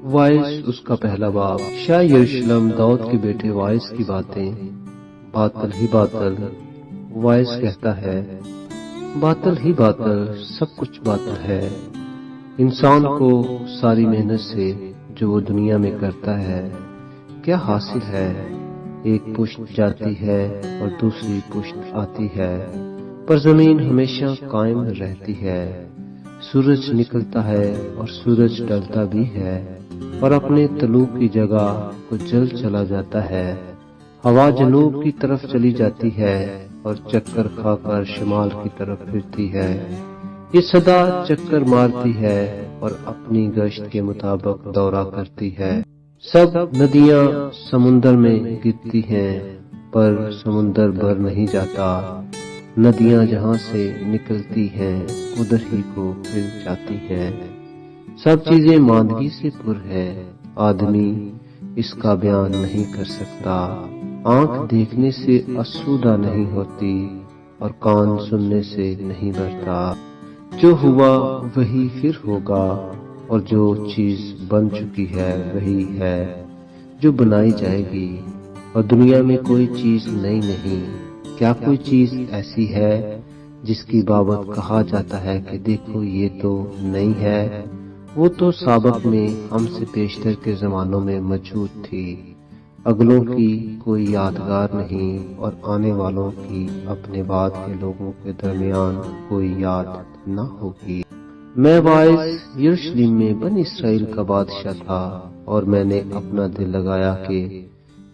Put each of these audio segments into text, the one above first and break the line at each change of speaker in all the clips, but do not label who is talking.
Voice اس کا پہلا باب۔ شاہ یروشلم داؤد کے بیٹے وائس کی باتیں، باطل ہی باطل۔ وائس کہتا ہے، باطل ہی باطل، سب کچھ باطل ہے۔ انسان کو ساری محنت سے جو وہ دنیا میں کرتا ہے کیا حاصل ہے؟ ایک پشت جاتی ہے اور دوسری پشت آتی ہے، پر زمین ہمیشہ قائم رہتی ہے۔ سورج نکلتا ہے اور سورج ڈلتا بھی ہے اور اپنے طلوع کی جگہ کو جل چلا جاتا ہے۔ ہوا جنوب کی طرف چلی جاتی ہے اور چکر کھا کر شمال کی طرف پھرتی ہے۔ یہ سدا چکر مارتی ہے اور اپنی گشت کے مطابق دورہ کرتی ہے۔ سب ندیاں سمندر میں گرتی ہیں پر سمندر بھر نہیں جاتا۔ ندیاں جہاں سے نکلتی ہیں ادھر ہی کو پھر جاتی ہیں۔ سب چیزیں ماندگی سے پر ہے، آدمی اس کا بیان نہیں کر سکتا۔ آنکھ دیکھنے سے آسودہ نہیں ہوتی اور کان سننے سے نہیں بھرتا۔ جو ہوا وہی پھر ہوگا اور جو چیز بن چکی ہے وہی ہے جو بنائی جائے گی، اور دنیا میں کوئی چیز نئی نہیں۔ کیا کوئی چیز ایسی ہے جس کی بابت کہا جاتا ہے کہ دیکھو یہ تو نئی ہے؟ وہ تو سابق میں ہم سے پیشتر کے زمانوں میں موجود تھی۔ اگلوں کی کوئی یادگار نہیں اور آنے والوں کی اپنے بعد کے لوگوں کے درمیان کوئی یاد نہ ہوگی۔ میں وائس یروشلم میں بنی اسرائیل کا بادشاہ تھا، اور میں نے اپنا دل لگایا کہ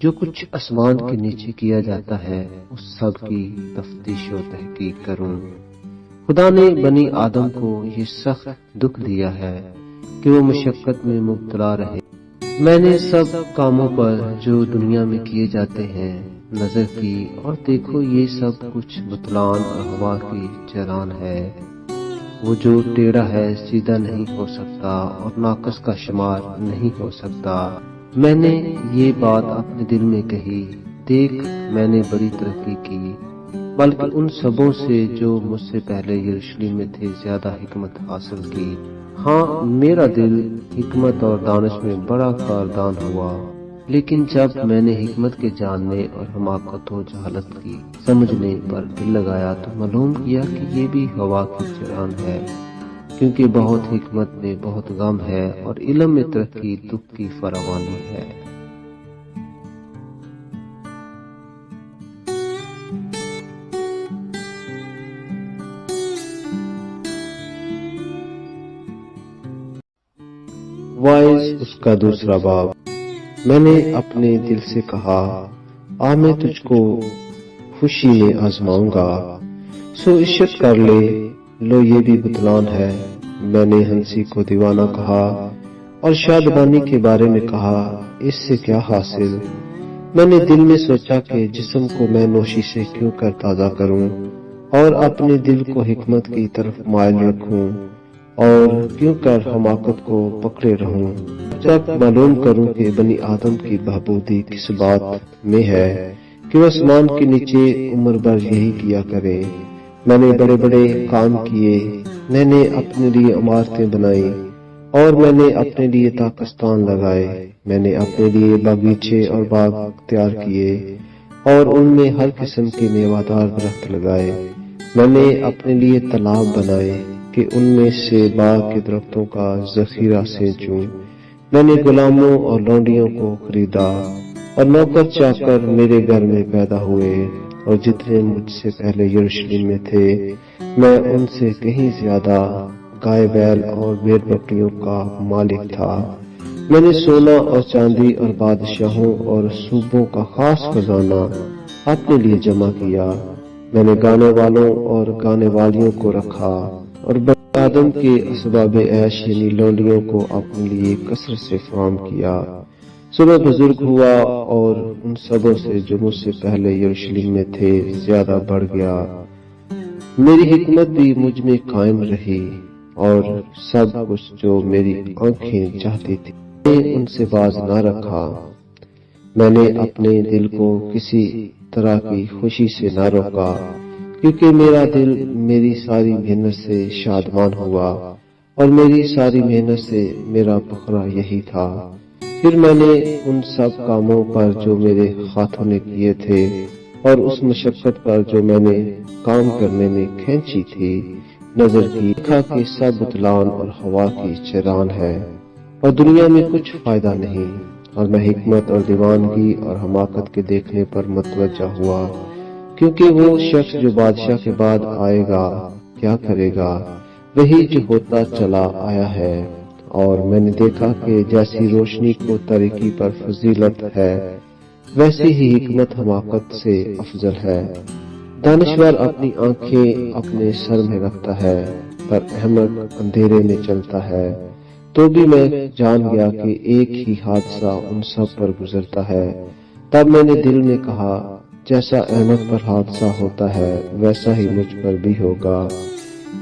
جو کچھ آسمان کے نیچے کیا جاتا ہے اس سب کی تفتیش و تحقیق کروں۔ خدا نے بنی آدم کو یہ سخت دکھ دیا ہے کہ وہ مشقت میں مبتلا رہے۔ میں نے سب کاموں پر جو دنیا میں کیے جاتے ہیں نظر کی، اور دیکھو یہ سب کچھ بطلان اور ہوا کی چران ہے۔ وہ جو ٹیڑھا ہے سیدھا نہیں ہو سکتا اور ناقص کا شمار نہیں ہو سکتا۔ میں نے یہ بات اپنے دل میں کہی، دیکھ میں نے بڑی ترقی کی، بلکہ ان سبوں سے جو مجھ سے پہلے یروشلم میں تھے زیادہ حکمت حاصل کی۔ ہاں میرا دل حکمت اور دانش میں بڑا کاردان ہوا، لیکن جب میں نے حکمت کے جاننے اور حماقت و جہالت کی سمجھنے پر دل لگایا تو معلوم کیا کہ یہ بھی ہوا کی چران ہے، کیونکہ بہت حکمت میں بہت غم ہے اور علم میں ترقی دکھ کی فراوانی ہے۔ وائس اس کا دوسرا باب۔ میں نے اپنے دل سے کہا، آ میں تجھ کو خوشی میں آزماؤں گا، سو عشرت کر لے، لو یہ بھی بطلان ہے۔ میں نے ہنسی کو دیوانہ کہا اور شادمانی کے بارے میں کہا، اس سے کیا حاصل؟ میں نے دل میں سوچا کہ جسم کو میں نوشی سے کیوں کر تازہ کروں اور اپنے دل کو حکمت کی طرف مائل رکھوں، اور کیوں کر حماقت کو پکڑے رہوں، جب معلوم کروں کہ بنی آدم کی بہبودی کس بات میں ہے کہ وہ آسمان کے نیچے عمر بھر یہی کیا کرے۔ میں نے بڑے بڑے کام کیے، میں نے اپنے لیے عمارتیں بنائی اور میں نے اپنے لیے تاکستان لگائے۔ میں نے اپنے لیے باغیچے اور باغ تیار کیے اور ان میں ہر قسم کے میوہ درخت لگائے۔ میں نے اپنے لیے تالاب بنائے کہ ان میں سے باغ کے درختوں کا ذخیرہ سینچوں۔ میں نے غلاموں اور لونڈیوں کو خریدا اور نوکر چاکر میرے گھر میں پیدا ہوئے، اور جتنے مجھ سے پہلے یروشلم میں تھے میں ان سے کہیں زیادہ گائے بیل اور بھیڑ بکریوں کا مالک تھا۔ میں نے سونا اور چاندی اور بادشاہوں اور صوبوں کا خاص خزانہ اپنے لیے جمع کیا۔ میں نے گانے والوں اور گانے والیوں کو رکھا اور بنی آدم کے اسباب عیش یعنی لونڈیوں کو اپنے لیے کثرت سے فراہم کیا۔ سو میں بزرگ ہوا اور ان سبوں سے جو مجھ سے پہلے یروشلم میں تھے زیادہ بڑھ گیا۔ میری حکمت بھی مجھ میں قائم رہی اور سب کچھ جو میری آنکھیں چاہتی تھی میں نے ان سے باز نہ رکھا۔ میں نے اپنے دل کو کسی طرح کی خوشی سے نہ روکا، کیونکہ میرا دل میری ساری محنت سے شادمان ہوا اور میری ساری محنت سے میرا بکھرا یہی تھا۔ پھر میں نے ان سب کاموں پر جو میرے ہاتھوں نے کیے تھے اور اس مشقت پر جو میں نے کام کرنے میں کھینچی تھی نظر کی، دیکھا کہ سب بطلان اور ہوا کی چران ہے اور دنیا میں کچھ فائدہ نہیں، اور میں حکمت اور دیوانگی اور حماقت کے دیکھنے پر متوجہ ہوا، کیونکہ وہ شخص جو بادشاہ کے بعد آئے گا کیا کرے گا، وہی جو ہوتا چلا آیا ہے۔ اور میں نے دیکھا کہ جیسی روشنی کو تاریکی پر فضیلت ہے، ویسی ہی حکمت حماقت سے افضل ہے۔ دانشور اپنی آنکھیں اپنے سر میں رکھتا ہے، پر احمق اندھیرے میں چلتا ہے۔ تو بھی میں جان گیا کہ ایک ہی حادثہ ان سب پر گزرتا ہے۔ تب میں نے دل میں کہا، جیسا احمق پر حادثہ ہوتا ہے ویسا ہی مجھ پر بھی ہوگا،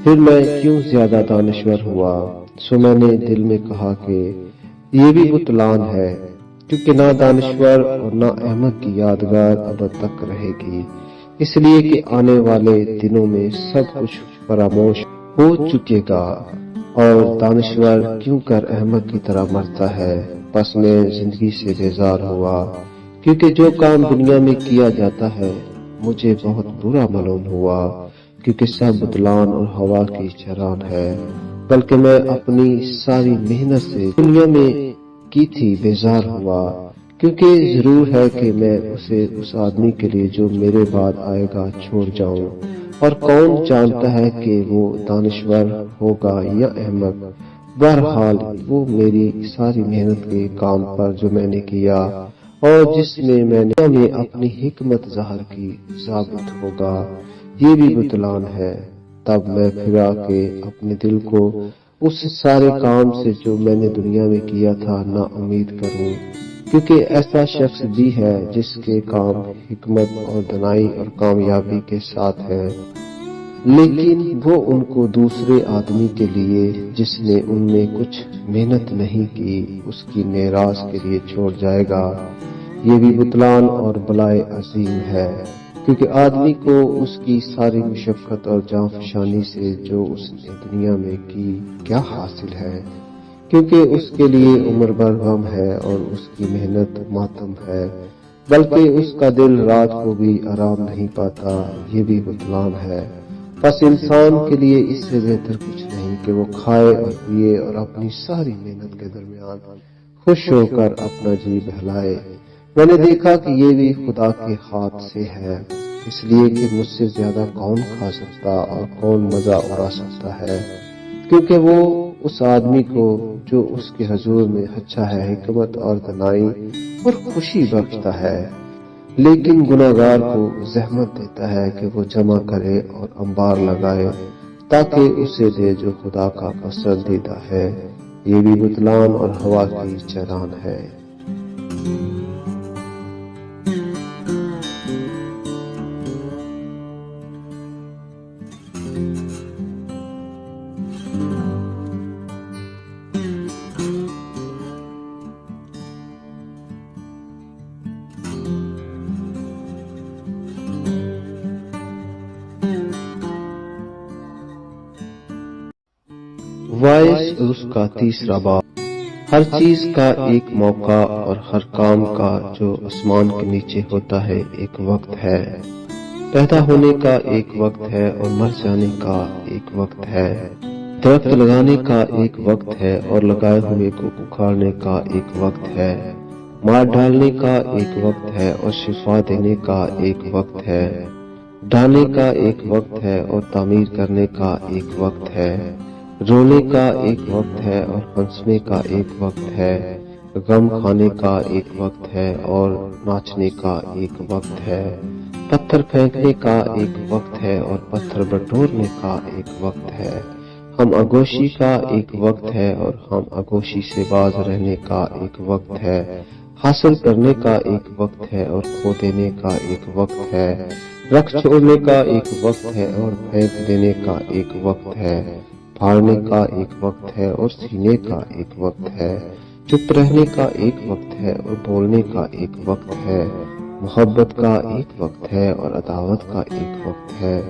پھر میں کیوں زیادہ دانشور ہوا۔ سو میں نے دل میں کہا کہ یہ بھی بطلان ہے، کیونکہ نہ دانشور اور نہ احمق کی یادگار ابد تک رہے گی، اس لیے کہ آنے والے دنوں میں سب کچھ فراموش ہو چکے گا۔ اور دانشور کیوں کر احمق کی طرح مرتا ہے۔ پس میں زندگی سے بیزار ہوا، کیونکہ جو کام دنیا میں کیا جاتا ہے مجھے بہت برا معلوم ہوا، کیونکہ سب بطلان اور ہوا کی چران ہے۔ بلکہ میں اپنی ساری محنت سے دنیا میں کی تھی بیزار ہوا، کیونکہ ضرور ہے کہ میں اسے اس آدمی کے لیے جو میرے بعد آئے گا چھوڑ جاؤں، اور کون جانتا ہے کہ وہ دانشور ہوگا یا احمق۔ بہرحال وہ میری ساری محنت کے کام پر جو میں نے کیا اور جس میں میں نے اپنی حکمت ظاہر کی ثابت ہوگا، یہ بھی بطلان ہے۔ تب میں پھرا کے اپنے دل کو اس سارے کام سے جو میں نے دنیا میں کیا تھا نا امید کروں، کیونکہ ایسا شخص بھی ہے جس کے کام حکمت اور دانائی اور کامیابی کے ساتھ ہے، لیکن وہ ان کو دوسرے آدمی کے لیے جس نے ان میں کچھ محنت نہیں کی اس کی میراث کے لیے چھوڑ جائے گا۔ یہ بھی بطلان اور بلائے عظیم ہے، کیونکہ آدمی کو اس کی ساری مشقت اور جانفشانی سے جو اس نے دنیا میں کی کیا حاصل ہے، کیونکہ اس کے لیے عمر بھر غم ہے اور اس کی محنت ماتم ہے، بلکہ اس کا دل رات کو بھی آرام نہیں پاتا۔ یہ بھی بطلان ہے۔ پس انسان کے لیے اس سے بہتر کچھ نہیں کہ وہ کھائے اور پیے اور اپنی ساری محنت کے درمیان خوش ہو کر اپنا جی بہلائے۔ میں نے دیکھا کہ یہ بھی خدا کے ہاتھ سے ہے، اس لیے کہ مجھ سے زیادہ کون کھا سکتا اور کون مزہ اڑا سکتا ہے، کیونکہ وہ اس آدمی کو جو اس کے حضور میں اچھا ہے حکمت اور دانائی اور خوشی بخشتا ہے، لیکن گناہگار کو زحمت دیتا ہے کہ وہ جمع کرے اور انبار لگائے تاکہ اسے دے جو خدا کا پسندیدہ ہے۔ یہ بھی بطلان اور ہوا کی چران ہے۔ وائس اس کا تیسرا باب۔ ہر چیز کا ایک موقع اور ہر کام کا جو آسمان کے نیچے ہوتا ہے ایک وقت ہے۔ پیدا ہونے کا ایک وقت ہے اور مر جانے کا ایک وقت ہے۔ درخت لگانے کا ایک وقت ہے اور لگائے ہوئے کو اکھاڑنے کا ایک وقت ہے۔ مار ڈالنے کا ایک وقت ہے اور شفا دینے کا ایک وقت ہے۔ ڈالنے کا ایک وقت ہے اور تعمیر کرنے کا ایک وقت ہے۔ رونے کا ایک وقت ہے اور ہنسنے کا ایک وقت ہے۔ غم کھانے کا ایک وقت ہے اور ناچنے کا ایک وقت ہے۔ پتھر پھینکنے کا ایک وقت ہے اور پتھر بٹورنے کا ایک وقت ہے۔ ہم آگوشی کا ایک وقت ہے اور ہم آگوشی سے باز رہنے کا ایک وقت ہے۔ حاصل کرنے کا ایک وقت ہے اور کھو دینے کا ایک وقت ہے۔ رکھ چھوڑنے کا ایک وقت ہے اور پھینک دینے کا ایک وقت ہے۔ پھاڑنے کا ایک وقت ہے اور سینے کا ایک وقت ہے۔ چپ رہنے کا ایک وقت ہے اور بولنے کا ایک وقت ہے۔ محبت کا ایک وقت ہے اور عداوت کا ایک وقت ہے۔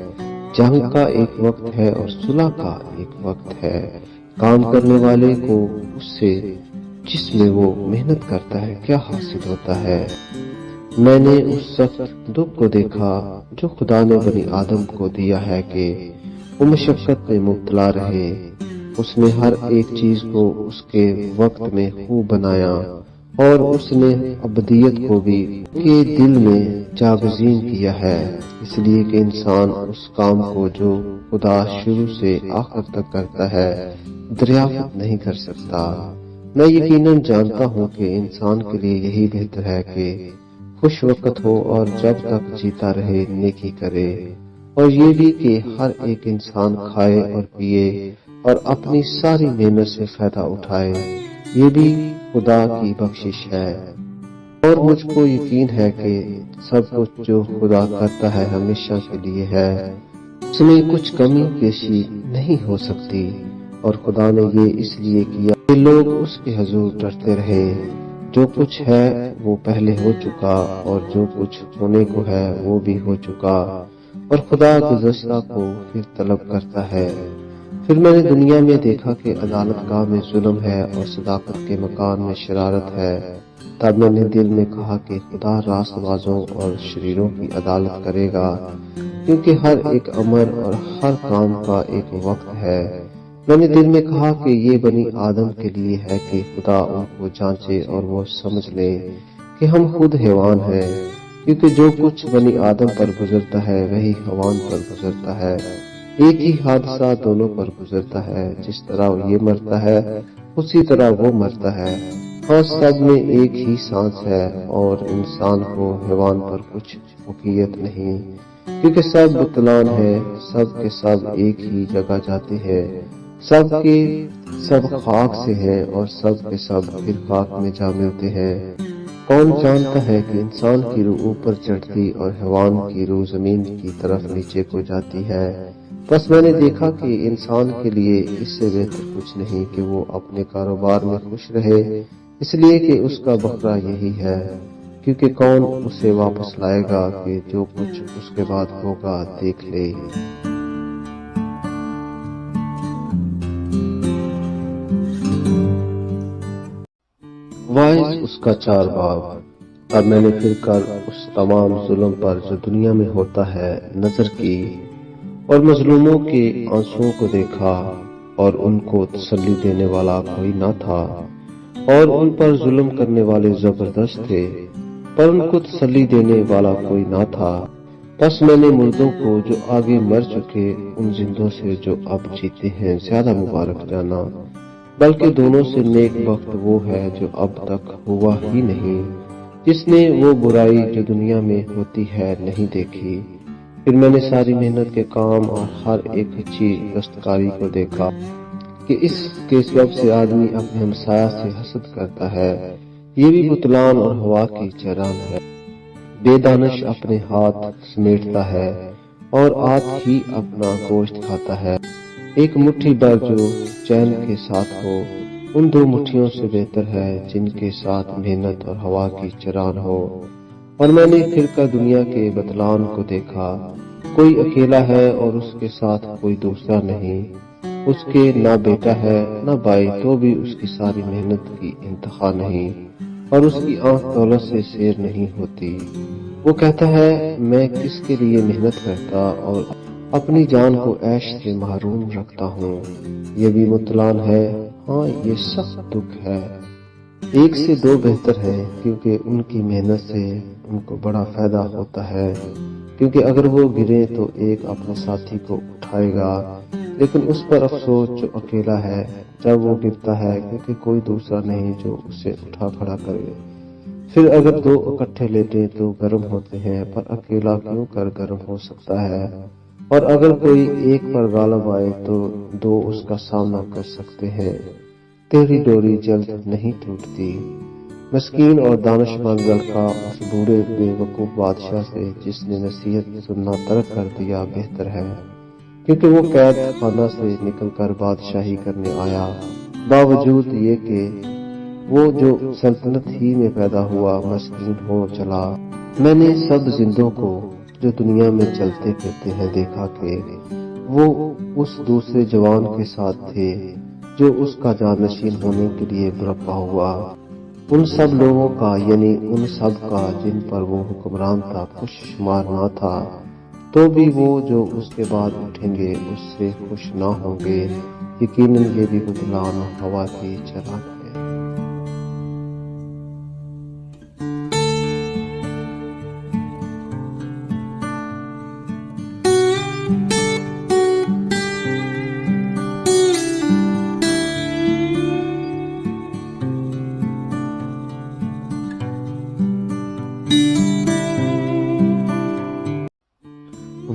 جنگ کا ایک وقت ہے اور صلح کا ایک وقت ہے۔ کام کرنے والے کو اس سے جس میں وہ محنت کرتا ہے کیا حاصل ہوتا ہے۔ میں نے اس سخت دکھ کو دیکھا جو خدا نے بنی آدم کو دیا ہے کہ وہ مشقت میں مبتلا رہے۔ اس نے ہر ایک چیز کو اس کے وقت میں خوب بنایا اور اس نے ابدیت کو بھی کے دل میں جاگزین کیا ہے، اس لیے کہ انسان اس کام کو جو خدا شروع سے آخر تک کرتا ہے دریافت نہیں کر سکتا۔ میں یقیناً جانتا ہوں کہ انسان کے لیے یہی بہتر ہے کہ خوش وقت ہو اور جب تک جیتا رہے نیکی کرے، اور یہ بھی کہ ہر ایک انسان کھائے اور پیے اور اپنی ساری محنت سے فائدہ اٹھائے، یہ بھی خدا کی بخشش ہے۔ اور مجھ کو یقین ہے کہ سب کچھ جو خدا کرتا ہے ہمیشہ کے لیے ہے، اس میں کچھ کمی بیشی نہیں ہو سکتی، اور خدا نے یہ اس لیے کیا کہ لوگ اس کے حضور ڈرتے رہے۔ جو کچھ ہے وہ پہلے ہو چکا، اور جو کچھ ہونے کو ہے وہ بھی ہو چکا، اور خدا گزشتہ کو پھر طلب کرتا ہے۔ پھر میں نے دنیا میں دیکھا کہ عدالت گاہ میں ظلم ہے اور صداقت کے مکان میں شرارت ہے۔ تب میں نے دل میں کہا کہ خدا راست بازوں اور شریروں کی عدالت کرے گا، کیونکہ ہر ایک امر اور ہر کام کا ایک وقت ہے۔ میں نے دل میں کہا کہ یہ بنی آدم کے لیے ہے کہ خدا ان کو جانچے اور وہ سمجھ لے کہ ہم خود حیوان ہیں، کیونکہ جو کچھ بنی آدم پر گزرتا ہے وہی حیوان پر گزرتا ہے۔ ایک ہی حادثہ دونوں پر گزرتا ہے، جس طرح یہ مرتا ہے اسی طرح وہ مرتا ہے۔ ہاں، سب میں ایک ہی سانس ہے، اور انسان کو حیوان پر کچھ فوقیت نہیں، کیونکہ سب بتلان ہے، سب کے سب ایک ہی جگہ جاتے ہیں، سب کے سب خاک سے ہیں اور سب کے سب پھر خاک میں جا ملتے ہیں۔ کون جانتا ہے کہ انسان کی روح اوپر چڑھتی اور حیوان کی روح زمین کی طرف نیچے کو جاتی ہے۔ بس میں نے دیکھا کہ انسان کے لیے اس سے بہتر کچھ نہیں کہ وہ اپنے کاروبار میں خوش رہے، اس لیے کہ اس کا بکرا یہی ہے، کیونکہ کون اسے واپس لائے گا کہ جو کچھ اس کے بعد ہوگا دیکھ لے۔ وائس اس کا 4 باب۔ اب میں نے پھر کر اس تمام ظلم پر جو دنیا میں ہوتا ہے نظر کی، اور مظلوموں کے آنسوؤں کو دیکھا، اور ان کو تسلی دینے والا کوئی نہ تھا، اور ان پر ظلم کرنے والے زبردست تھے، پر ان کو تسلی دینے والا کوئی نہ تھا۔ بس میں نے مردوں کو جو آگے مر چکے ان زندوں سے جو اب جیتے ہیں زیادہ مبارک جانا، بلکہ دونوں سے نیک بخت وہ ہے جو اب تک ہوا ہی نہیں، جس نے وہ برائی جو دنیا میں ہوتی ہے نہیں دیکھی۔ پھر میں نے ساری محنت کے کام اور ہر ایک اچھی دستکاری کو دیکھا کہ اس کے سبب سے آدمی اپنے ہمسایہ سے حسد کرتا ہے، یہ بھی بتلان اور ہوا کی چران ہے۔ بے دانش اپنے ہاتھ سمیٹتا ہے اور آت ہی اپنا گوشت کھاتا ہے۔ ایک مٹھی بھر جو چین کے ساتھ ہو ان 2 مٹھیوں سے بہتر ہے جن کے ساتھ محنت اور ہوا کی چران ہو۔ اور میں نے پھر کر دنیا کے بتلان کو دیکھا، کوئی اکیلا ہے اور اس کے ساتھ کوئی دوسرا نہیں، اس کے نہ بیٹا ہے نہ بھائی، تو بھی اس کی ساری محنت کی انتہا نہیں، اور اس کی آنکھ دولت سے سیر نہیں ہوتی۔ وہ کہتا ہے میں کس کے لیے محنت کرتا اور اپنی جان کو عیش سے محروم رکھتا ہوں۔ یہ بھی مطلان ہے، ہاں یہ سخت دکھ ہے۔ 1 سے 2 بہتر ہے، کیونکہ ان کی محنت سے ان کو بڑا فائدہ ہوتا ہے، کیونکہ اگر وہ گرے تو ایک اپنے ساتھی کو اٹھائے گا، لیکن اس پر افسوس جو اکیلا ہے جب وہ گرتا ہے، کیونکہ کوئی دوسرا نہیں جو اسے اٹھا کھڑا کرے۔ پھر اگر 2 اکٹھے لیٹیں تو گرم ہوتے ہیں، پر اکیلا کیوں کر گرم ہو سکتا ہے؟ اور اگر کوئی ایک پر غالب آئے تو 2 اس کا سامنا کر سکتے ہیں۔ تیری ڈوری جلد نہیں ٹوٹتی۔ مسکین اور دانش مند لڑکا اس بوڑھے بے وقوف بادشاہ سے جس نے نصیحت سننا ترک کر دیا بہتر ہے، کیونکہ وہ قید خانہ سے نکل کر بادشاہی کرنے آیا، باوجود یہ کہ وہ جو سلطنت ہی میں پیدا ہوا مسکین ہو چلا۔ میں نے سب زندوں کو جو دنیا میں چلتے پھرتے ہیں دیکھا کہ وہ اس دوسرے جوان کے ساتھ تھے جو اس کا جانشین ہونے کے لیے برپا ہوا، ان سب لوگوں کا یعنی ان سب کا جن پر وہ حکمران تھا کچھ شمار نہ تھا، تو بھی وہ جو اس کے بعد اٹھیں گے اس سے خوش نہ ہوں گے۔ یقیناً یہ بھی بطلان ہوا کی چراغ ہے۔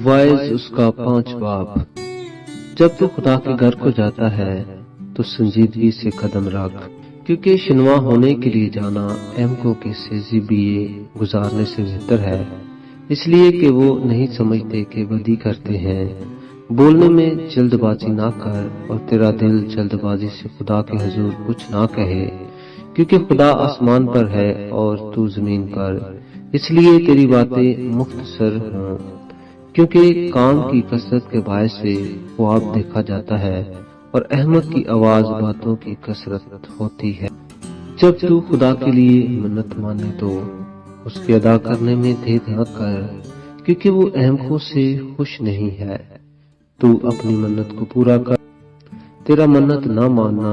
وائز اس کا 5 باب۔ جب تو خدا کے گھر کو جاتا ہے تو سنجیدگی سے قدم رکھ، کیونکہ شنوا ہونے کے لیے جانا احمقوں کے سیزی بیے گزارنے سے بہتر ہے، اس لیے کہ وہ نہیں سمجھتے کہ بدی کرتے ہیں۔ بولنے میں جلد بازی نہ کر اور تیرا دل جلد بازی سے خدا کے حضور کچھ نہ کہے، کیونکہ خدا آسمان پر ہے اور تو زمین پر، اس لیے تیری باتیں مختصر ہوں، کیونکہ کام کی کثرت کے باعث سے خواب دیکھا جاتا ہے اور احمق کی آواز باتوں کی کثرت ہوتی ہے۔ جب تو خدا کے لیے منت مانے تو اس کے ادا کرنے میں دیر نہ کر، کیونکہ وہ احمقوں سے خوش نہیں ہے۔ تو اپنی منت کو پورا کر، تیرا منت نہ ماننا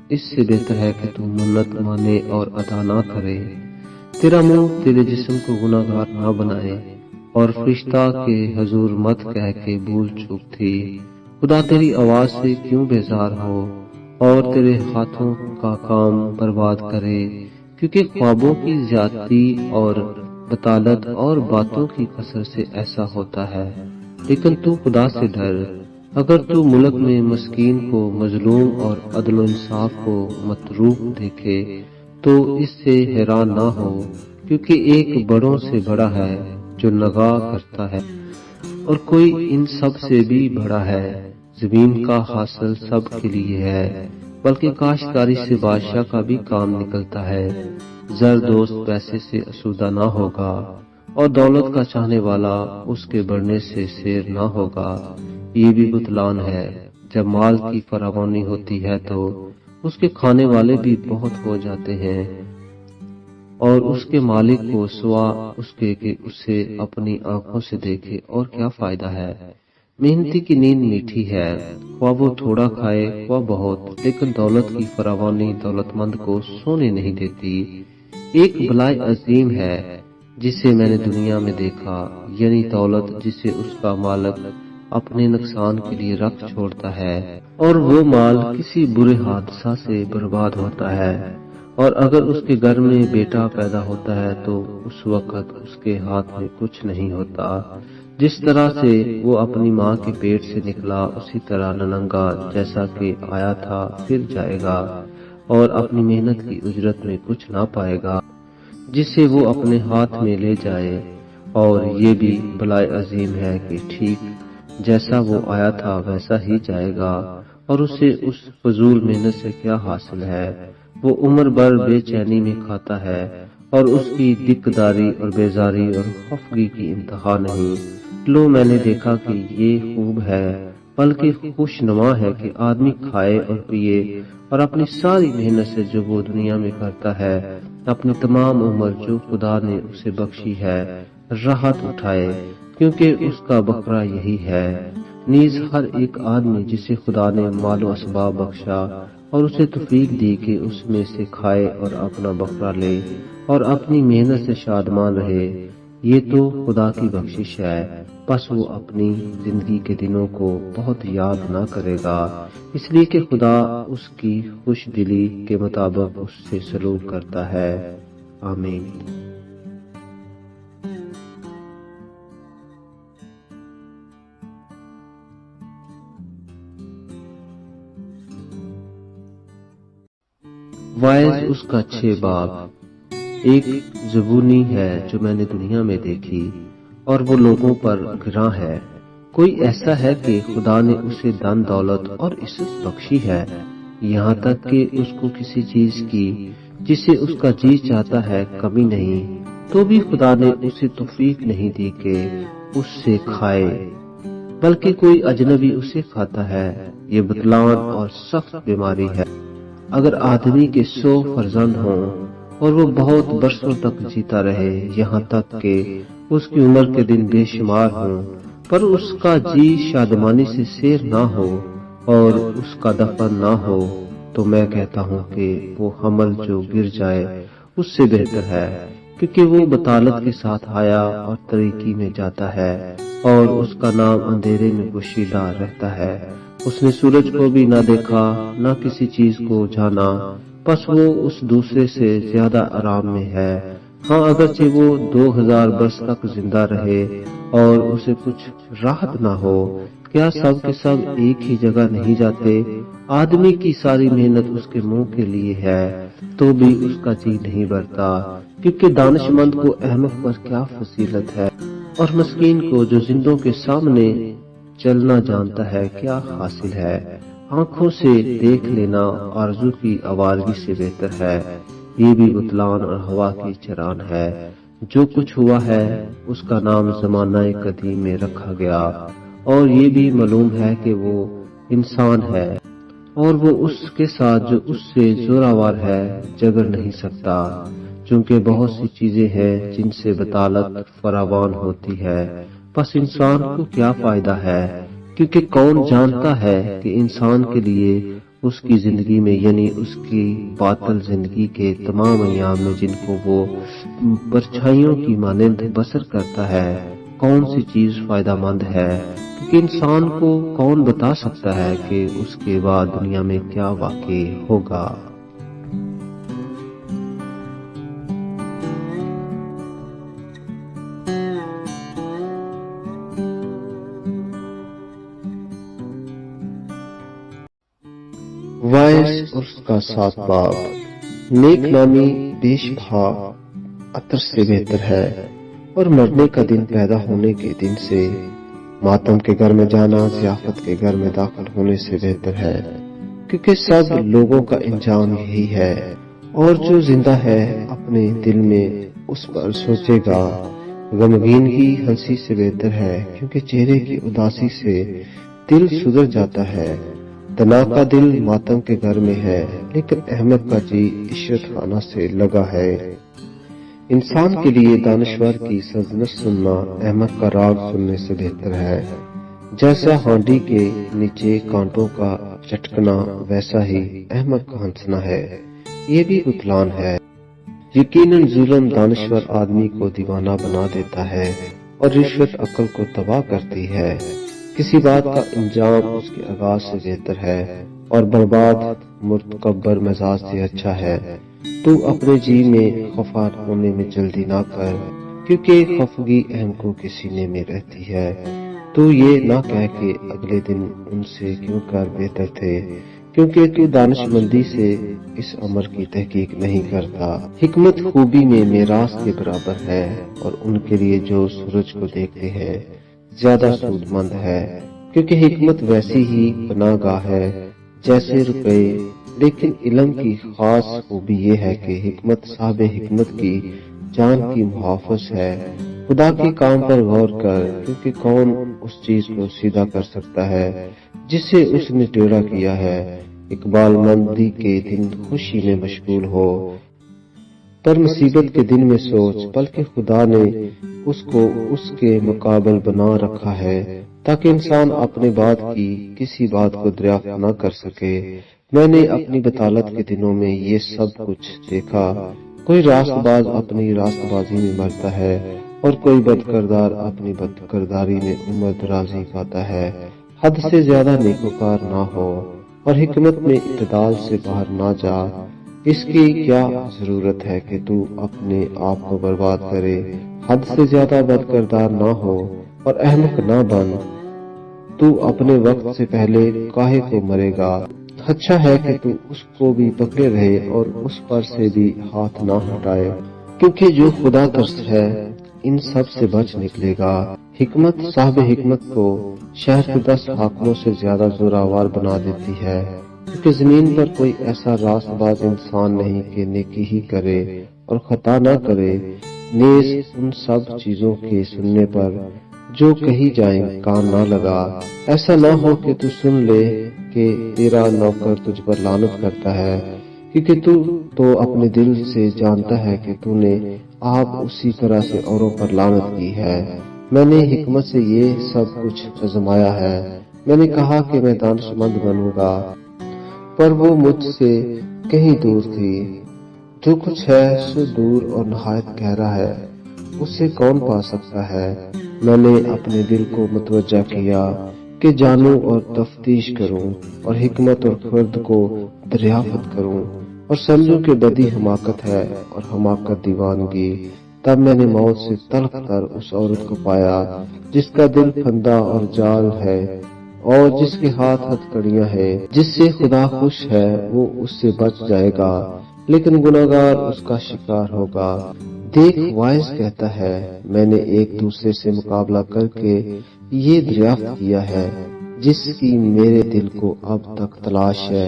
اس سے بہتر ہے کہ تو منت مانے اور ادا نہ کرے۔ تیرا منہ تیرے جسم کو گناہ گار نہ بنائے، اور فرشتہ کے حضور مت کہہ کے بھول چوک تھی۔ خدا تیری آواز سے کیوں بیزار ہو اور تیرے ہاتھوں کا کام برباد کرے، کیونکہ خوابوں کی زیادتی اور بطالت اور باتوں کی کثرت سے ایسا ہوتا ہے۔ لیکن تو خدا سے ڈر۔ اگر تو ملک میں مسکین کو مظلوم اور عدل و انصاف کو متروک دیکھے تو اس سے حیران نہ ہو، کیونکہ ایک بڑوں سے بڑا ہے جو نگاہ کرتا ہے، اور کوئی ان سب سے بھی بڑا ہے۔ زمین کا حاصل سب کے لیے ہے، بلکہ کاشتکاری سے بادشاہ کا بھی کام نکلتا ہے۔ زر دوست پیسے سے اسودہ نہ ہوگا، اور دولت کا چاہنے والا اس کے بڑھنے سے سیر نہ ہوگا۔ یہ بھی بطلان ہے، جب مال کی فراوانی ہوتی ہے تو اس کے کھانے والے بھی بہت ہو جاتے ہیں، اور اس کے مالک کو سوا اس کے کہ اسے اپنی آنکھوں سے دیکھے اور کیا فائدہ ہے۔ محنتی کی نیند میٹھی ہے، خواہ وہ تھوڑا کھائے خواہ بہت، لیکن دولت کی فراوانی دولت مند کو سونے نہیں دیتی۔ ایک بلائی عظیم ہے جسے میں نے دنیا میں دیکھا، یعنی دولت جسے اس کا مالک اپنے نقصان کے لیے رکھ چھوڑتا ہے، اور وہ مال کسی برے حادثہ سے برباد ہوتا ہے۔ اور اگر اس کے گھر میں بیٹا پیدا ہوتا ہے تو اس وقت اس کے ہاتھ میں کچھ نہیں ہوتا۔ جس طرح سے وہ اپنی ماں کے پیٹ سے نکلا، اسی طرح ننگا جیسا کہ آیا تھا پھر جائے گا، اور اپنی محنت کی اجرت میں کچھ نہ پائے گا جسے وہ اپنے ہاتھ میں لے جائے۔ اور یہ بھی بلائی عظیم ہے کہ ٹھیک جیسا وہ آیا تھا ویسا ہی جائے گا، اور اسے اس فضول محنت سے کیا حاصل ہے۔ وہ عمر بھر بے چینی میں کھاتا ہے، اور اس کی دکداری اور بیزاری اور خفگی کی انتہا نہیں۔ لو میں نے دیکھا کہ یہ خوب ہے، بلکہ خوش نما ہے کہ آدمی کھائے اور پیے اور اپنی ساری محنت سے جو وہ دنیا میں کرتا ہے، اپنی تمام عمر جو خدا نے اسے بخشی ہے راحت اٹھائے، کیونکہ اس کا بکرا یہی ہے۔ نیز ہر ایک آدمی جسے خدا نے مال و اسباب بخشا اور اسے توفیق دی کہ اس میں سے کھائے اور اپنا بکرا لے اور اپنی محنت سے شادمان رہے، یہ تو خدا کی بخشش ہے۔ پس وہ اپنی زندگی کے دنوں کو بہت یاد نہ کرے گا، اس لیے کہ خدا اس کی خوش دلی کے مطابق اس سے سلوک کرتا ہے۔ آمین۔ وائز اس کا 6 باب۔ ایک زبونی ہے جو میں نے دنیا میں دیکھی، اور وہ لوگوں پر گراں ہے۔ کوئی ایسا ہے کہ خدا نے اسے دن دولت اور عزت بخشی ہے، یہاں تک کہ اس کو کسی چیز کی جسے اس کا جی چاہتا ہے کمی نہیں، تو بھی خدا نے اسے توفیق نہیں دی کہ اس سے کھائے۔ بلکہ کوئی اجنبی اسے کھاتا ہے۔ یہ بطلان اور سخت بیماری ہے۔ اگر آدمی کے 100 فرزند ہوں اور وہ بہت برسوں تک جیتا رہے، یہاں تک کہ اس کی عمر کے دن بے شمار ہوں، پر اس کا جی شادمانی سے سیر نہ ہو اور اس کا دفن نہ ہو، تو میں کہتا ہوں کہ وہ حمل جو گر جائے اس سے بہتر ہے، کیونکہ وہ بطالت کے ساتھ آیا اور طریقی میں جاتا ہے اور اس کا نام اندھیرے میں پوشیدہ رہتا ہے۔ اس نے سورج کو بھی نہ دیکھا، نہ کسی چیز کو جانا، پس وہ اس دوسرے سے زیادہ آرام میں ہے۔ ہاں، اگرچہ وہ 2000 برس تک زندہ رہے اور اسے کچھ راحت نہ ہو، کیا سب کے سب ایک ہی جگہ نہیں جاتے؟ آدمی کی ساری محنت اس کے منہ کے لیے ہے، تو بھی اس کا جی نہیں بھرتا، کیونکہ دانش مند کو احمق پر کیا فضیلت ہے، اور مسکین کو جو زندوں کے سامنے چلنا جانتا ہے کیا حاصل ہے۔ آنکھوں سے دیکھ لینا آرزو کی آوارگی سے بہتر ہے۔ یہ بھی بطلان اور ہوا کی چران ہے۔ جو کچھ ہوا ہے اس کا نام زمانہ قدیم میں رکھا گیا، اور یہ بھی معلوم ہے کہ وہ انسان ہے، اور وہ اس کے ساتھ جو اس سے زوراور ہے جگڑ نہیں سکتا، چونکہ بہت سی چیزیں ہیں جن سے بطالت فراوان ہوتی ہے، پس انسان کو کیا فائدہ ہے، کیونکہ کون جانتا ہے کہ انسان کے لیے اس کی زندگی میں، یعنی اس کی باطل زندگی کے تمام ایام میں جن کو وہ پرچھائیوں کی مانند بسر کرتا ہے، کون سی چیز فائدہ مند ہے، کیونکہ انسان کو کون بتا سکتا ہے کہ اس کے بعد دنیا میں کیا واقع ہوگا۔ وائس اور اس کا 7 باب۔ نیک نامی بیش بہا عطر سے بہتر ہے، اور مرنے کا دن پیدا ہونے کے دن سے ماتم کے گھر میں جانا ضیافت کے گھر میں داخل ہونے سے بہتر ہے، کیونکہ سب لوگوں کا انجام یہی ہے، اور جو زندہ ہے اپنے دل میں اس پر سوچے گا۔ غمگینگی ہنسی سے بہتر ہے، کیونکہ چہرے کی اداسی سے دل سدھر جاتا ہے۔ تنا کا دل ماتم کے گھر میں ہے، لیکن احمد کا جی عشرت خانہ سے لگا ہے۔ انسان کے لیے دانشور کی سزنش سننا احمد کا راگ سننے سے بہتر ہے۔ جیسا ہانڈی کے نیچے کانٹوں کا چٹکنا، ویسا ہی احمد کا ہنسنا ہے۔ یہ بھی بطلان ہے۔ یقیناً ظلم دانشور آدمی کو دیوانہ بنا دیتا ہے، اور رشوت عقل کو تباہ کرتی ہے۔ کسی بات کا انجام اس کے آغاز سے بہتر ہے، اور برباد مرتکبر مزاج سے اچھا ہے۔ تو اپنے جی میں خفا ہونے میں جلدی نہ کر، کیونکہ خفگی احمقوں کے سینے میں رہتی ہے۔ تو یہ نہ کہہ کہ اگلے دن ان سے کیوں کر بہتر تھے، کیونکہ تو دانش مندی سے اس امر کی تحقیق نہیں کرتا۔ حکمت خوبی میں میراث کے برابر ہے، اور ان کے لیے جو سورج کو دیکھتے ہیں زیادہ سود مند ہے، کیونکہ حکمت ویسی ہی پناہ گاہ ہے جیسے روپے۔ لیکن علم کی خاص خوبی یہ ہے کہ حکمت صاحب حکمت کی جان کی محافظ ہے۔ خدا کے کام پر غور کر، کیونکہ کون اس چیز کو سیدھا کر سکتا ہے جسے اس نے ٹیڑھا کیا ہے۔ اقبال مندی کے دن خوشی میں مشغول ہو، پر مصیبت کے دن میں سوچ، بلکہ خدا نے اس کو اس کے مقابل بنا رکھا ہے تاکہ انسان اپنے بعد کی کسی بات کو دریافت نہ کر سکے۔ میں نے اپنی بطالت کے دنوں میں یہ سب کچھ دیکھا۔ کوئی راست باز اپنی راست بازی میں مرتا ہے، اور کوئی بد کردار اپنی بد کرداری میں عمر درازی پاتا ہے۔ حد سے زیادہ نیکوکار نہ ہو، اور حکمت میں اعتدال سے باہر نہ جا۔ اس کی کیا ضرورت ہے کہ تو اپنے آپ کو برباد کرے۔ حد سے زیادہ بد کردار نہ ہو اور احمق نہ بن۔ تو اپنے وقت سے پہلے کاہے کو مرے گا۔ اچھا ہے کہ تو اس کو بھی پکڑے رہے اور اس پر سے بھی ہاتھ نہ ہٹائے، کیونکہ جو خدا ترس ہے ان سب سے بچ نکلے گا۔ حکمت صاحب حکمت کو شہر کے 10 حاکموں سے زیادہ زوراور بنا دیتی ہے، کیونکہ زمین پر کوئی ایسا راست باز انسان نہیں کہ نیکی ہی کرے اور خطا نہ کرے۔ نیز ان سب چیزوں کے سننے پر جو کہی جائیں کان نہ لگا، ایسا نہ ہو کہ تو سن لے کہ تیرا نوکر تجھ پر لعنت کرتا ہے، کیونکہ تو اپنے دل سے جانتا ہے کہ تو نے آپ اسی طرح سے اوروں پر لعنت کی ہے۔ میں نے حکمت سے یہ سب کچھ آزمایا ہے۔ میں نے کہا کہ میں دانش مند بنوں گا، پر وہ مجھ سے کہیں دور تھی۔ جو کچھ ہے سو دور اور نہایت گہرا ہے، اسے کون پا سکتا ہے؟ میں نے اپنے دل کو متوجہ کیا کہ جانوں اور تفتیش کروں اور حکمت اور خرد کو دریافت کروں اور سمجھوں کہ بدی حماقت ہے اور حماقت دیوانگی۔ تب میں نے موت سے تلخ تر اس عورت کو پایا جس کا دل پھندا اور جال ہے اور جس کے ہاتھ ہتھکڑیاں ہیں۔ جس سے خدا خوش ہے وہ اس سے بچ جائے گا، لیکن گناہگار اس کا شکار ہوگا۔ دیکھ، وائس کہتا ہے، میں نے ایک دوسرے سے مقابلہ کر کے یہ دریافت کیا ہے جس کی میرے دل کو اب تک تلاش ہے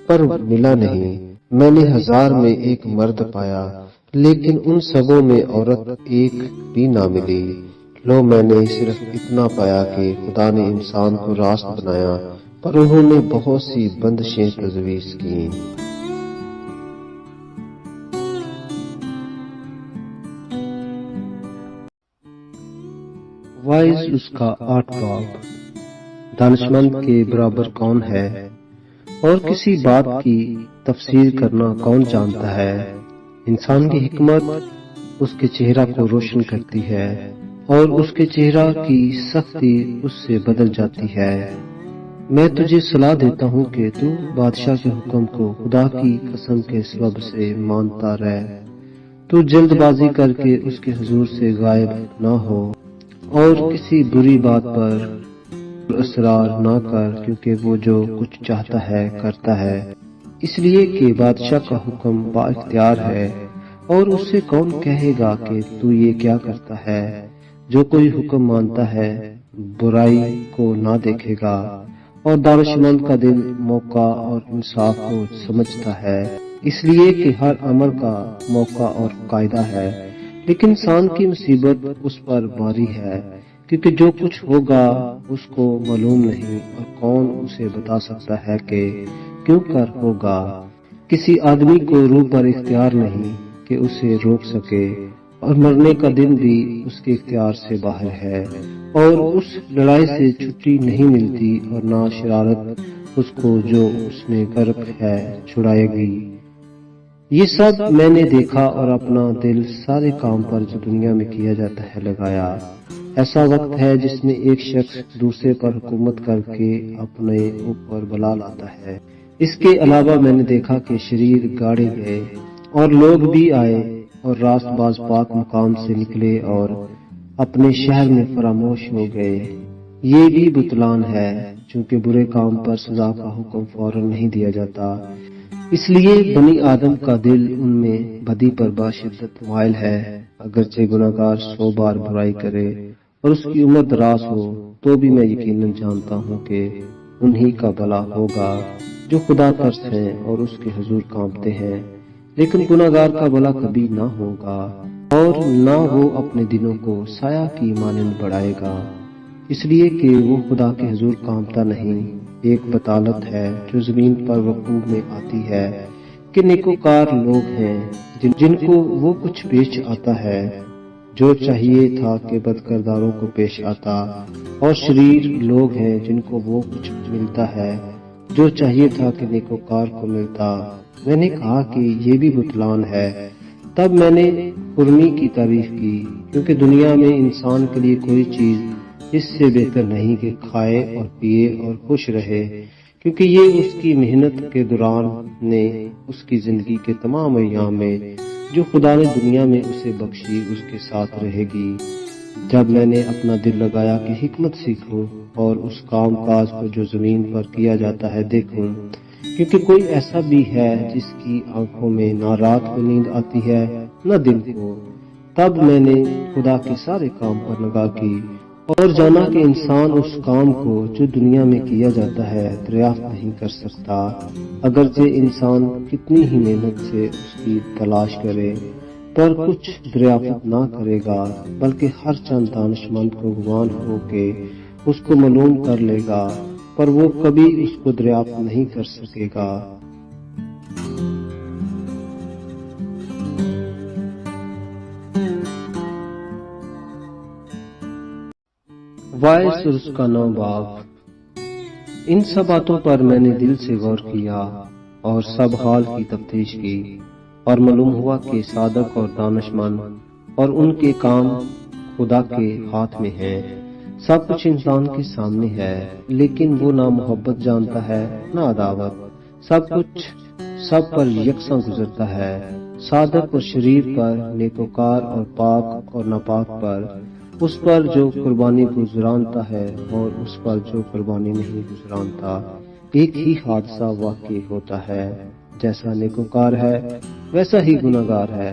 پر ملا نہیں۔ میں نے 1000 میں ایک مرد پایا، لیکن ان سبوں میں عورت ایک بھی نہ ملی۔ لو، میں نے صرف اتنا پایا کہ خدا نے انسان کو راست بنایا، پر انہوں نے بہت سی بندشیں تجویز کی۔ وائز اس کا 8 باب۔ دانشمند کے برابر کون ہے اور کسی بات کی تفسیر کرنا کون جانتا ہے؟ انسان کی حکمت اس کے چہرہ کو روشن کرتی ہے اور اس کے چہرہ کی سختی اس سے بدل جاتی ہے۔ میں تجھے صلاح دیتا ہوں کہ تو بادشاہ کے حکم کو خدا کی قسم کے سبب سے مانتا رہ۔ تو جلد بازی کر کے اس کے حضور سے غائب نہ ہو اور کسی بری بات پر اصرار نہ کر، کیونکہ وہ جو کچھ چاہتا ہے کرتا ہے، اس لیے کہ بادشاہ کا حکم با اختیار ہے اور اس سے کون کہے گا کہ تو یہ کیا کرتا ہے؟ جو کوئی حکم مانتا ہے برائی کو نہ دیکھے گا، اور دانشمند کا دل موقع اور انصاف کو سمجھتا ہے، اس لیے کہ ہر عمل کا موقع اور قاعدہ ہے۔ لیکن انسان کی مصیبت اس پر باری ہے، کیونکہ جو کچھ ہوگا اس کو معلوم نہیں، اور کون اسے بتا سکتا ہے کہ کیوں کر ہوگا۔ کسی آدمی کو روح پر اختیار نہیں کہ اسے روک سکے، اور مرنے کا دن بھی اس کے اختیار سے باہر ہے، اور اس لڑائی سے چھٹی نہیں ملتی، اور نہ شرارت اس کو جو اس میں غرق ہے چھڑائے گی۔ یہ سب میں نے دیکھا اور اپنا دل سارے کام پر جو دنیا میں کیا جاتا ہے لگایا۔ ایسا وقت ہے جس میں ایک شخص دوسرے پر حکومت کر کے اپنے اوپر بلا لاتا ہے۔ اس کے علاوہ میں نے دیکھا کہ شریر گاڑے گئے اور لوگ بھی آئے اور راست باز پاک مقام سے نکلے اور اپنے شہر میں فراموش ہو گئے۔ یہ بھی بطلان ہے، چونکہ برے کام پر سزا کا حکم فوراً نہیں دیا جاتا۔ اس لیے بنی آدم کا دل ان میں بدی پر باشدت مائل ہے۔ اگرچہ گناہگار 100 بار برائی کرے اور اس کی عمر دراز ہو، تو بھی میں یقیناً جانتا ہوں کہ انہی کا بھلا ہوگا جو خدا ترس ہیں اور اس کے حضور کانپتے ہیں۔ لیکن گناہگار کا بھلا کبھی نہ ہوگا، اور نہ وہ اپنے دنوں کو سایہ کی مانند بڑھائے گا، اس لیے کہ وہ خدا کے حضور کانپتا نہیں۔ ایک بطالت ہے جو زمین پر وقوع میں آتی ہے کہ نیکوکار لوگ ہیں جن کو وہ کچھ پیش آتا ہے جو چاہیے تھا کہ بد کرداروں کو پیش آتا، اور شریر لوگ ہیں جن کو وہ کچھ ملتا ہے جو چاہیے تھا کہ نیکوکار کو ملتا۔ میں نے کہا کہ یہ بھی بطلان ہے۔ تب میں نے خرمی کی تعریف کی، کیونکہ دنیا میں انسان کے لیے کوئی چیز اس سے بہتر نہیں کہ کھائے اور پیے اور خوش رہے، کیونکہ یہ اس کی محنت کے دوران نے اس کی زندگی کے تمام ایام میں جو خدا نے دنیا میں اسے بخشی اس کے ساتھ رہے گی۔ جب میں نے اپنا دل لگایا کہ حکمت سیکھوں اور اس کام کاج کو جو زمین پر کیا جاتا ہے دیکھوں، کیونکہ کوئی ایسا بھی ہے جس کی آنکھوں میں نہ رات کو نیند آتی ہے نہ دن کو۔ تب میں نے خدا کے سارے کام پر نگاہ کی اور جانا کہ انسان اس کام کو جو دنیا میں کیا جاتا ہے دریافت نہیں کر سکتا، اگرچہ انسان کتنی ہی محنت سے اس کی تلاش کرے۔ پر کچھ دریافت نہ کرے گا، بلکہ ہر چند دانشمند کو گمان ہو کے اس کو معلوم کر لے گا، پر وہ کبھی اس کو دریافت نہیں کر سکے گا۔ وائس اور اس کا 9 باب۔ ان سب باتوں پر میں نے دل سے غور کیا اور سب حال کی تفتیش کی، اور معلوم ہوا کہ صادق اور دانشمند اور ان کے کام خدا کے ہاتھ میں ہیں۔ سب کچھ انسان کے سامنے ہے، لیکن وہ نہ محبت جانتا ہے نہ عداوت۔ سب کچھ سب پر یکساں گزرتا ہے، صادق اور شریر پر، نیکوکار اور پاک اور ناپاک پر، اس پر جو قربانی گزرانتا ہے اور اس پر جو قربانی نہیں گزرانتا، ایک ہی حادثہ واقع ہوتا ہے۔ جیسا نیکوکار ہے ویسا ہی گناہگار ہے،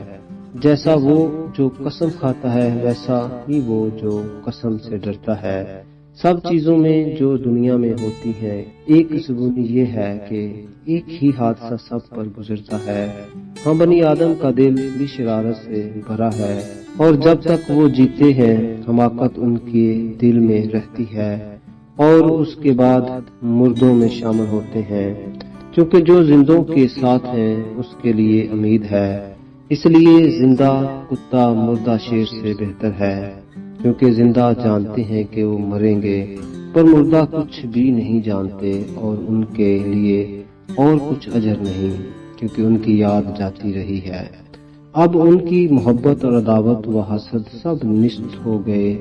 جیسا وہ جو قسم کھاتا ہے ویسا ہی وہ جو قسم سے ڈرتا ہے۔ سب چیزوں میں جو دنیا میں ہوتی ہیں، ایک ضروری یہ ہے کہ ایک ہی حادثہ سب پر گزرتا ہے۔ ہاں، بنی آدم کا دل بھی شرارت سے بھرا ہے، اور جب تک وہ جیتے ہیں حماقت ان کے دل میں رہتی ہے، اور اس کے بعد مردوں میں شامل ہوتے ہیں، کیونکہ جو زندوں کے ساتھ ہیں اس کے لیے امید ہے۔ اس لیے زندہ کتا مردہ شیر سے بہتر ہے، کیونکہ زندہ جانتے ہیں کہ وہ مریں گے، پر مردہ کچھ بھی نہیں جانتے، اور ان کے لیے اور کچھ اجر نہیں، کیونکہ ان کی یاد جاتی رہی ہے۔ اب ان کی محبت اور عداوت و حسد سب نشت ہو گئے،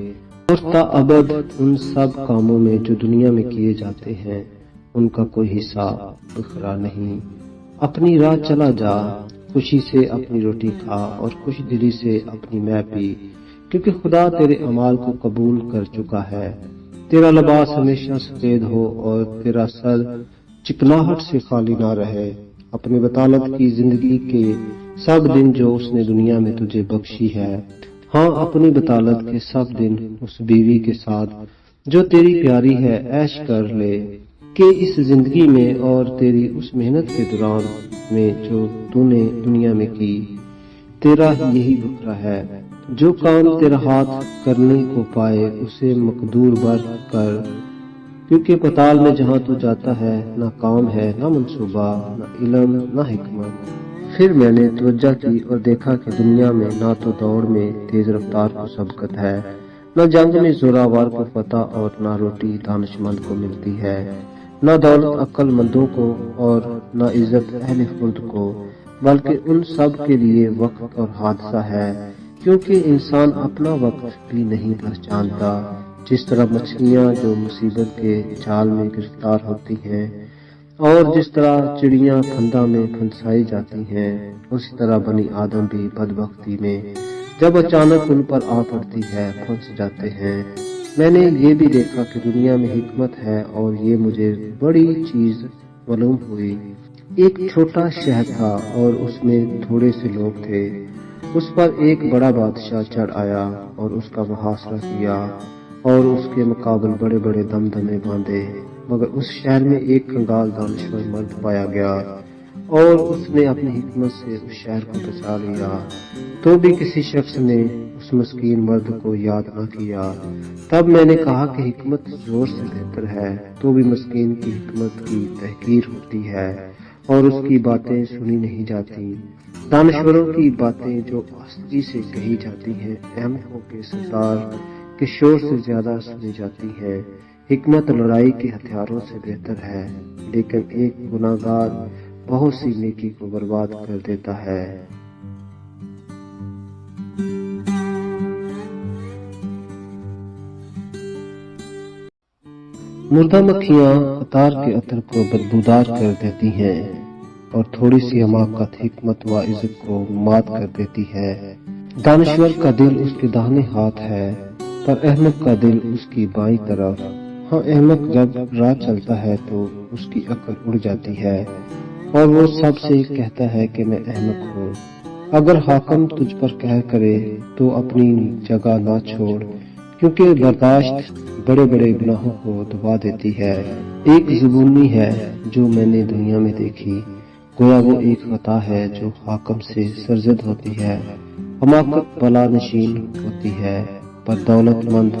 اور تا ابد ان سب کاموں میں جو دنیا میں کیے جاتے ہیں ان کا کوئی حصہ بکھرا نہیں۔ اپنی راہ چلا جا، خوشی سے اپنی روٹی کھا اور خوش دلی سے اپنی مے پی، کیونکہ خدا تیرے اعمال کو قبول کر چکا ہے۔ تیرا لباس ہمیشہ سفید ہو اور تیرا سر چکناہٹ سے خالی نہ رہے۔ اپنی بطالت کی زندگی کے سب دن جو اس نے دنیا میں تجھے بخشی ہے، ہاں اپنی بطالت کے سب دن اس بیوی کے ساتھ جو تیری پیاری ہے عیش کر لے، کہ اس زندگی میں اور تیری اس محنت کے دوران میں جو تو نے دنیا میں کی، تیرا یہی بکھرا ہے۔ جو کام تیرا ہاتھ کرنے کو پائے اسے مقدور بر کر، کیونکہ پتال میں جہاں تو جاتا ہے نہ کام ہے، نہ منصوبہ، نہ علم، نہ حکمت۔ پھر میں نے توجہ کی اور دیکھا کہ دنیا میں نہ تو دوڑ میں تیز رفتار کو سبقت ہے، نہ جنگ میں زوراور کو فتح، اور نہ روٹی دانشمند کو ملتی ہے، نہ دولت عقل مندوں کو، اور نہ عزت اہل خرد کو، بلکہ ان سب کے لیے وقت اور حادثہ ہے، کیونکہ انسان اپنا وقت بھی نہیں پہچانتا۔ جس طرح مچھلیاں جو مصیبت کے جال میں گرفتار ہوتی ہیں، اور جس طرح چڑیاں پھندا میں پھنسائی جاتی ہیں، اسی طرح بنی آدم بھی بدبختی میں جب اچانک ان پر آ پڑتی ہے پھنس جاتے ہیں۔ میں نے یہ بھی دیکھا کہ دنیا میں حکمت ہے، اور یہ مجھے بڑی چیز معلوم ہوئی۔ ایک چھوٹا شہر تھا اور اس میں تھوڑے سے لوگ تھے۔ اس پر ایک بڑا بادشاہ چڑھ آیا اور اس کا محاصرہ کیا، اور اس کے مقابل بڑے بڑے دمدمے باندھے، مگر اس شہر میں ایک کنگال دانشور مرد پایا گیا، اور اس نے اپنی حکمت سے اس شہر کو بچا لیا۔ تو بھی کسی شخص نے اس مسکین مرد کو یاد نہ کیا۔ تب میں نے کہا کہ حکمت زور سے بہتر ہے، تو بھی مسکین کی حکمت کی تحقیر ہوتی ہے، اور اس کی باتیں سنی نہیں جاتی۔ دانشوروں کی باتیں جو آستگی سے کہی جاتی ہیں، احمقوں کے ستار کے شور سے زیادہ سنی جاتی ہیں۔ حکمت لڑائی کے ہتھیاروں سے بہتر ہے، لیکن ایک گناہگار بہت سی نیکی کو برباد کر دیتا ہے۔ مردہ مکھیاں عطار کے عطر کو بدبودار کر دیتی ہیں، اور تھوڑی سی حماقت حکمت و عزت کو مات کر دیتی ہے۔ دانشور کا دل اس کے داہنے ہاتھ ہے، پر احمق کا دل اس کی بائیں طرف۔ ہاں، احمق جب راہ چلتا ہے تو اس کی عقل اڑ جاتی ہے، اور وہ سب سے کہتا ہے کہ میں احمق ہوں۔ اگر حاکم تجھ پر قہر کرے تو اپنی جگہ نہ چھوڑ، کیونکہ برداشت بڑے بڑے گناہوں کو دبا دیتی ہے۔ ایک زبونی ہے جو میں نے دنیا میں دیکھی، گویا وہ ایک خطا ہے جو حاکم سے سرزد ہوتی ہے، حماقت بلا نشین ہوتی ہے پر دولت مند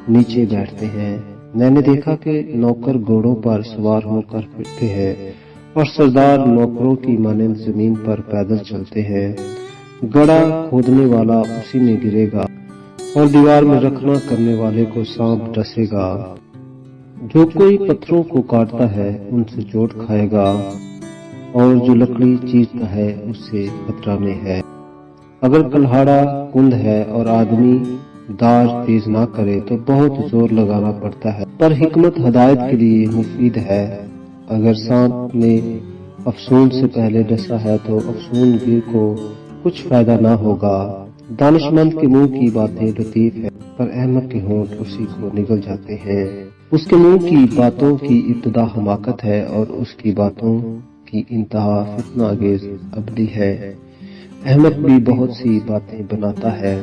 نیچے بیٹھتے ہیں۔ میں نے دیکھا کہ نوکر گھوڑوں پر سوار ہو کر پھرتے ہیں اور سردار نوکروں کی مانند زمین پر پیدل چلتے ہیں۔ گڑھا کھودنے والا اسی میں گرے گا اور دیوار میں رکھنا کرنے والے کو سانپ ڈسے گا۔ جو کوئی پتھروں کو کاٹتا ہے ان سے چوٹ کھائے گا اور جو لکڑی چیرتا ہے اس سے خطرہ میں ہے۔ اگر کلہاڑا کند ہے اور آدمی دار تیز نہ کرے تو بہت زور لگانا پڑتا ہے، پر حکمت ہدایت کے لیے مفید ہے۔ اگر سانپ نے افسون سے پہلے ڈسا ہے تو افسون گر کو کچھ فائدہ نہ ہوگا۔ دانش مند کے منہ کی باتیں لطیف ہیں پر احمق کے ہونٹ اسی کو نگل جاتے ہیں۔ اس کے منہ کی باتوں کی ابتدا حماقت ہے اور اس کی باتوں کی انتہا فتنہ انگیز ابلی ہے۔ احمق بھی بہت سی باتیں بناتا ہے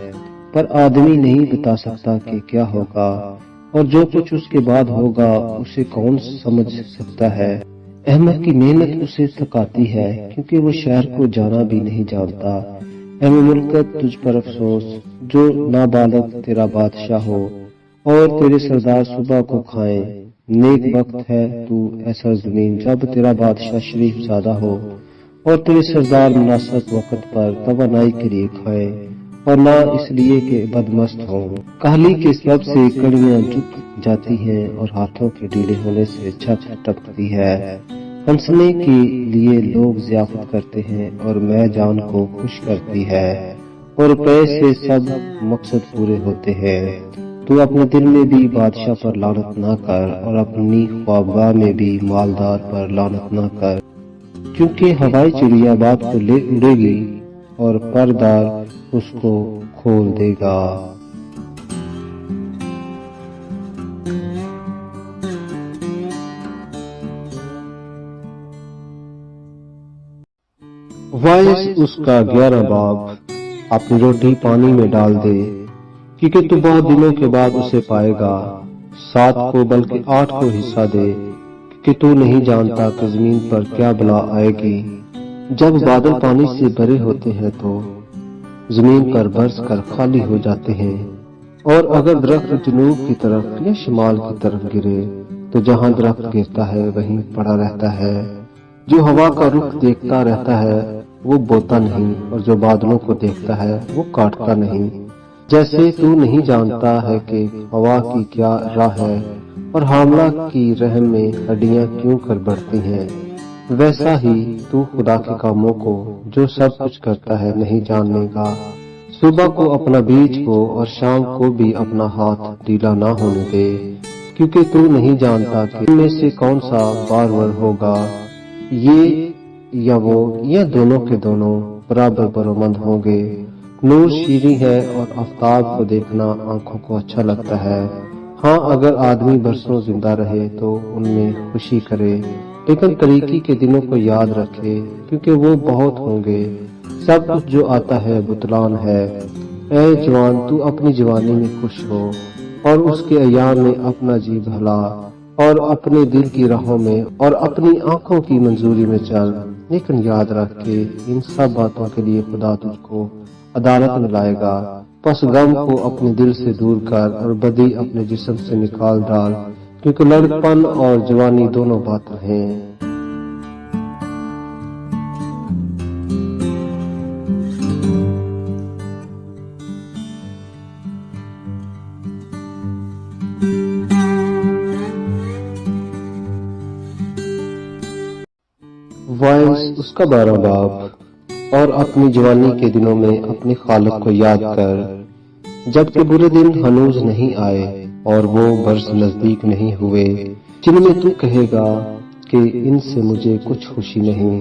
پر آدمی نہیں بتا سکتا کہ کیا ہوگا، اور جو کچھ اس کے بعد ہوگا اسے کون سمجھ سکتا ہے۔ احمق کی محنت اسے تھکاتی ہے کیونکہ وہ شہر کو جانا بھی نہیں جانتا۔ اے مملکت تجھ پر افسوس جو نابالغ تیرا بادشاہ ہو اور تیرے سردار صبح کو کھائیں۔ نیک وقت ہے تو ایسا زمین جب تیرا بادشاہ شریف زادہ ہو اور تیرے سردار مناسب وقت پر توانائی کے لیے کھائیں اور نہ اس لیے کہ بدمست ہوں۔ کاہلی کے سبب سے کڑیاں جھک جاتی ہیں اور ہاتھوں کے ڈھیلے ہونے سے چھت ٹپکتی ہے۔ ہنسنے کے لیے لوگ ضیافت کرتے ہیں اور میں جان کو خوش کرتی ہے، اور روپے سے سب مقصد پورے ہوتے ہیں۔ تو اپنے دل میں بھی بادشاہ پر لعنت نہ کر اور اپنی خوابگاہ میں بھی مالدار پر لعنت نہ کر، کیونکہ ہوائی چڑیا بات کو لے اڑے گی اور پردار اس کو کھول دے گا۔ وائس اس کا 11 باب۔ اپنی روٹی پانی میں ڈال دے کیونکہ تو بہت دنوں کے بعد اسے پائے گا۔ 7 کو بلکہ 8 کو حصہ دے کہ تو نہیں جانتا کہ زمین پر کیا بلا آئے گی۔ جب بادل پانی سے بھرے ہوتے ہیں تو زمین پر برس کر خالی ہو جاتے ہیں، اور اگر درخت جنوب کی طرف یا شمال کی طرف گرے تو جہاں درخت گرتا ہے وہیں پڑا رہتا ہے۔ جو ہوا کا رخ دیکھتا رہتا ہے وہ بوتا نہیں، اور جو بادلوں کو دیکھتا ہے وہ کاٹتا نہیں۔ جیسے تو نہیں جانتا ہے کہ ہوا کی کیا راہ ہے اور حاملہ کی رحم میں ہڈیاں کیوں کر بڑھتی ہیں، ویسا ہی تو خدا کے کاموں کو جو سب کچھ کرتا ہے نہیں جاننے گا۔ صبح کو اپنا بیج بو اور شام کو بھی اپنا ہاتھ ڈھیلا نہ ہونے دے، کیونکہ تو نہیں جانتا کہ ان میں سے کون سا بارور ہوگا، یہ یا وہ یا دونوں کے دونوں برابر برومند ہوں گے۔ نور شیریں ہے اور آفتاب کو دیکھنا آنکھوں کو اچھا لگتا ہے۔ ہاں اگر آدمی برسوں زندہ رہے تو ان میں خوشی کرے، لیکن طریقی کے دنوں کو یاد رکھے کیونکہ وہ بہت ہوں گے۔ سب کچھ جو آتا ہے بطلان ہے۔ اے جوان تو اپنی جوانی میں خوش ہو اور اس کے ایام میں اپنا جی بھلا، اور اپنے دل کی راہوں میں اور اپنی آنکھوں کی منظوری میں چل، لیکن یاد رکھ کہ ان سب باتوں کے لیے خدا تجھ کو عدالت میں لائے گا۔ پس غم کو اپنے دل سے دور کر اور بدی اپنے جسم سے نکال ڈال، کیونکہ لڑکپن اور جوانی دونوں باتیں ہیں۔ وائس اس کا 12 باب۔ اور اپنی جوانی کے دنوں میں اپنے خالق کو یاد کر، جبکہ برے دن ہنوز نہیں آئے اور وہ برس نزدیک نہیں ہوئے، جن میں تو کہے گا کہ ان سے مجھے کچھ خوشی نہیں،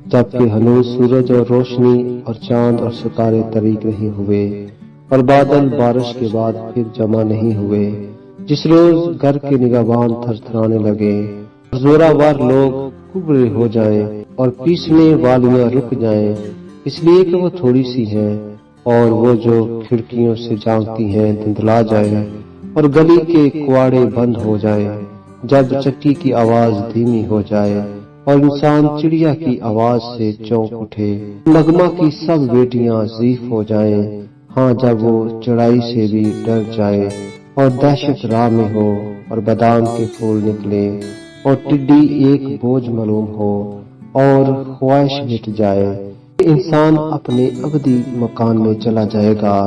جبکہ ہنوز سورج اور روشنی اور چاند اور ستارے طریق نہیں ہوئے، اور بادل بارش کے بعد پھر جمع نہیں ہوئے، جس روز گھر کے نگہبان تھر تھرانے لگے اور زوراور لوگ کبرے ہو جائیں اور پیسنے والیاں رک جائیں، اس لیے کہ وہ تھوڑی سی ہیں، اور وہ جو کھڑکیوں سے جھانکتی ہیں دھندلا جائیں اور گلی کے کواڑے بند ہو جائیں، جب چکی کی آواز دھیمی ہو جائے اور انسان چڑیا کی آواز سے چونک اٹھے، نغمہ کی سب بیٹیاں ضعیف ہو جائیں، ہاں جب وہ چڑائی سے بھی ڈر جائے، اور دہشت راہ میں ہو اور بادام کے پھول نکلے، اور ٹڈی ایک بوجھ معلوم ہو اور خواہش مٹ جائے، انسان اپنے ابدی مکان میں چلا جائے گا،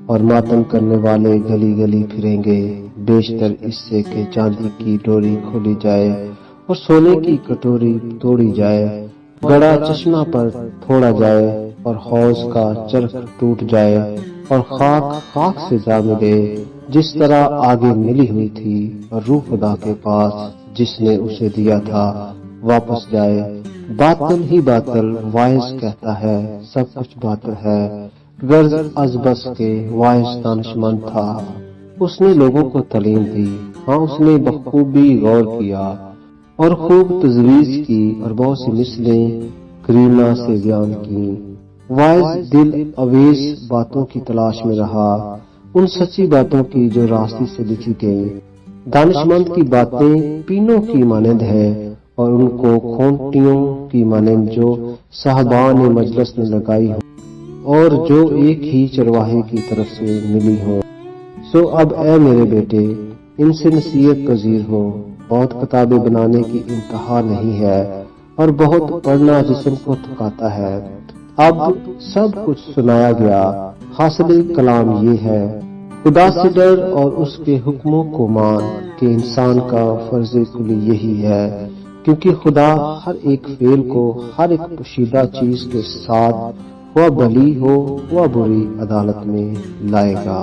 اور ماتم کرنے والے گلی گلی پھریں گے، بیشتر اس سے کہ چاندی کی ڈوری کھولی جائے اور سونے کی کٹوری توڑی جائے، گڑا چشمہ پر پھوڑا جائے اور حوض کا چرخ ٹوٹ جائے، اور خاک خاک سے جا ملے جس طرح آگے ملی ہوئی تھی، اور روح خدا کے پاس جس نے اسے دیا تھا واپس جائے۔ باطل ہی باطل وائز کہتا ہے، سب کچھ باطل ہے، غرض از بس کے وائز دانشمند تھا، اس نے لوگوں کو تعلیم دی، ہاں اس نے بخوبی غور کیا اور خوب تجویز کی، اور بہت سی مثلیں کریمہ سے بیان کی۔ وائز دل اویز باتوں کی تلاش میں رہا، ان سچی باتوں کی جو راستے سے لکھی گئی۔ دانشمند کی باتیں پینوں کی مانند ہے، اور ان کو کھونٹیوں کی مانند جو صاحبان مجلس نے لگائی ہوں، اور جو ایک ہی چرواہے کی طرف سے ملی ہوں۔ سو اب اے میرے بیٹے، ان سے نصیحت پذیر ہو، بہت کتابیں بنانے کی انتہا نہیں ہے، اور بہت پڑھنا جسم کو تھکاتا ہے۔ اب سب کچھ سنایا گیا، حاصل کلام یہ ہے، خدا سے ڈر اور اس کے حکموں کو مان، کہ انسان کا فرض کلی یہی ہے، کیونکہ خدا ہر ایک فعل کو ہر ایک پوشیدہ چیز کے ساتھ، وہ بھلی ہو وہ بری، عدالت میں لائے گا۔